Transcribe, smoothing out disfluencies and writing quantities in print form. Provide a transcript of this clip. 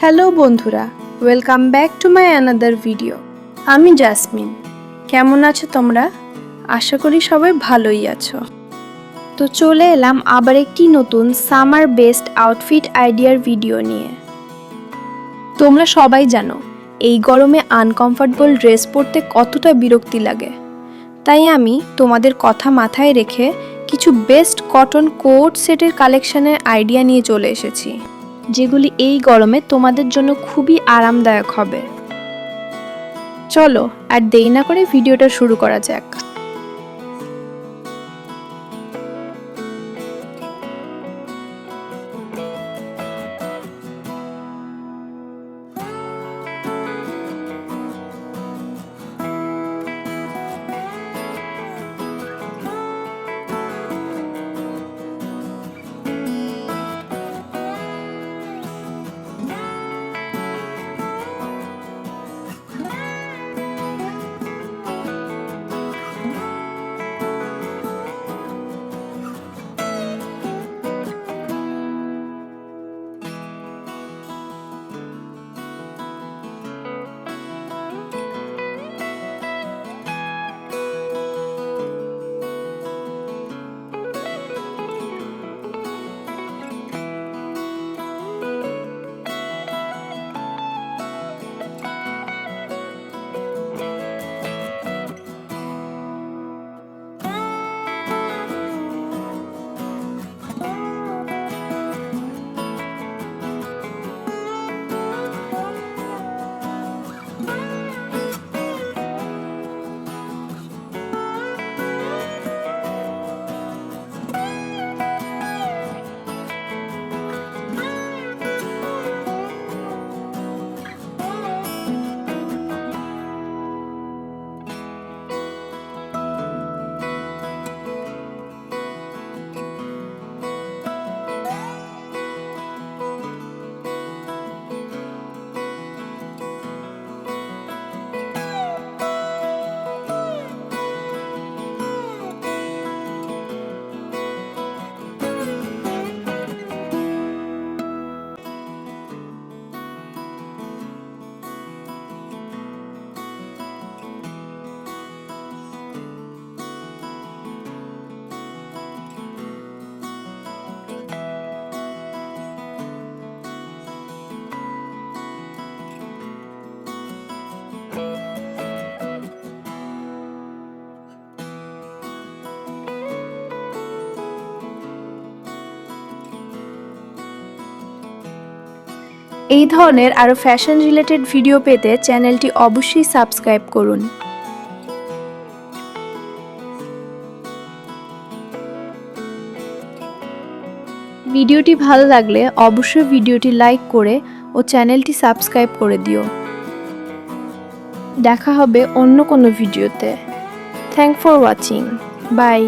Hello বন্ধুরা, welcome back to my another video. আমি jasmine. কেমন আছো তোমরা? আশা করি সবাই ভালোই আছো। তো চলে এলাম আবার একটি নতুন সামার বেস্ট আউটফিট আইডিয়ার ভিডিও নিয়ে। তোমরা সবাই জানো এই গরমে আনকমফোর্টেবল ড্রেস পরতে কতটা বিরক্তি লাগে। তাই আমি তোমাদের কথা মাথায় রেখে কিছু বেস্ট কটন কোট সেটের কালেকশনের আইডিয়া নিয়ে চলে এসেছি, যেগুলি এই গরমে তোমাদের জন্য খুবই আরামদায়ক হবে। চলো আর দেরি না করে ভিডিওটা শুরু করা যাক। এই ধরনের আরও ফ্যাশন রিলেটেড ভিডিও পেতে চ্যানেলটি অবশ্যই সাবস্ক্রাইব করুন। ভিডিওটি ভালো লাগলে অবশ্যই ভিডিওটি লাইক করে ও চ্যানেলটি সাবস্ক্রাইব করে দিও। দেখা হবে অন্য কোনো ভিডিওতে। Thank for watching. বাই।